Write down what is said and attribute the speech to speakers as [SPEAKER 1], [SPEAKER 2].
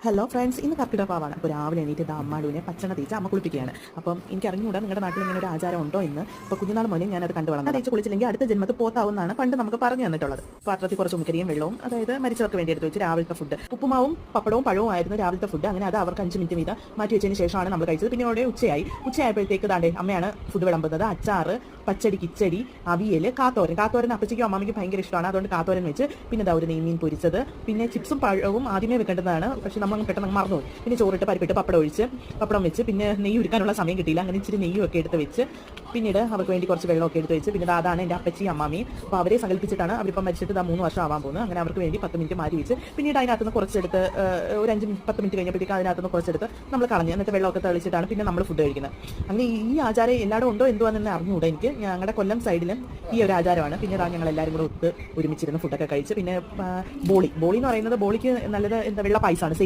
[SPEAKER 1] Hello friends, ഇന്ന് കർക്കിടകവാവാണ്. അപ്പോൾ രാവിലെ എണീറ്റ് അമ്മാടുവിനെ പച്ചണ തേച്ച് അമ്മ കുളിപ്പിക്കുകയാണ്. അപ്പം എനിക്ക് അറിഞ്ഞുകൂടാ നിങ്ങളുടെ നാട്ടിൽ ഇങ്ങനെ ഒരു ആചാരം ഉണ്ടോ എന്ന്. ഇപ്പോൾ കുഞ്ഞുനാൾ മുതലേ ഞാനത് കണ്ടു വളർന്നു. തേച്ച് കുളിച്ചില്ലെങ്കിൽ അടുത്ത ജന്മത്ത് പോത്താവുന്നതാണ് പണ്ട് നമുക്ക് പറഞ്ഞു തന്നിട്ടുള്ളത്. പാത്രത്തിൽ കുറച്ച് ഉമിക്കരിയും വെള്ളവും, അതായത് മരിച്ചവർക്ക് വേണ്ടി എടുത്ത് വെച്ച് രാവിലത്തെ ഫുഡ് ഉപ്പുമാവും പപ്പടവും പഴവും ആയിരുന്നു രാവിലത്തെ ഫുഡ്. അങ്ങനെ അത് അവർക്ക് 5 മിനിറ്റ് വീതം മാറ്റി വെച്ചതിന് ശേഷമാണ് നമ്മൾ കഴിച്ചത്. പിന്നെ അവിടെ ഉച്ചയായപ്പോഴത്തേക്ക് താണ്ടേ അമ്മയാണ് ഫുഡ് വിളമ്പുന്നത്. അച്ചാറ്, പച്ചടി, കിച്ചടി, അവിയൽ, കാത്തോരൻ അപ്പച്ചിക്കും അമ്മയ്ക്കും ഭയങ്കര ഇഷ്ടമാണ്. അതുകൊണ്ട് കാത്തോരൻ വെച്ച്, പിന്നെ ഒരു നെയ്മീൻ പൊരിച്ചത്, പിന്നെ ചിപ്സും പഴവും ആദ്യമേ വെക്കേണ്ടതാണ്, പക്ഷെ നമ്മൾ പെട്ടെന്ന് മറന്നുപോയി. പിന്നെ ചോറിട്ട് പരിപ്പിട്ട് പപ്പടം വെച്ച്, പിന്നെ നെയ്യ് ഉരുക്കാനുള്ള സമയം കിട്ടിയില്ല. അങ്ങനെ ഇച്ചിരി നെയ്യൊക്കെ എടുത്ത് വെച്ച്, പിന്നീട് അവർക്ക് വേണ്ടി കുറച്ച് വെള്ളമൊക്കെ എടുത്ത് വെച്ച്, പിന്നെ അതാണ് എൻ്റെ അപ്പച്ചി അമ്മാമയും. അപ്പോൾ അവരെ സങ്കല്പിച്ചിട്ടാണ് അവരിപ്പം മരിച്ചിട്ട് 3 വർഷം ആവാൻ പോകുന്നത്. അങ്ങനെ അവർക്ക് വേണ്ടി 10 മിനിറ്റ് മാറ്റി വെച്ച്, പിന്നീട് അതിനകത്തുനിന്ന് കുറച്ചെടുത്ത് ഒരു 5-10 മിനിറ്റ് കഴിഞ്ഞപ്പോഴത്തേക്ക് അതിനകത്തുനിന്ന് കുറച്ചെടുത്ത് നമ്മൾ കളഞ്ഞ്, എന്നിട്ട് വെള്ളമൊക്കെ തെളിച്ചിട്ടാണ് പിന്നെ നമ്മൾ ഫുഡ് കഴിക്കുന്നത്. അങ്ങനെ ഈ ആചാരം എല്ലായിടും ഉണ്ടോ എന്തുവാണെന്ന് അറിഞ്ഞുകൂടാ എനിക്ക്. ഞങ്ങളുടെ കൊല്ലം സൈഡിലും ഈ ഒരു ആചാരമാണ്. പിന്നെ ഞങ്ങൾ എല്ലാവരും കൂടെ ഒരുമിച്ചിരുന്ന് ഫുഡൊക്കെ കഴിച്ച്, പിന്നെ ബോളി എന്ന് പറയുന്നത്, ബോളിക്ക് നല്ലത് വെള്ള പായസമാണ്, സേമിയ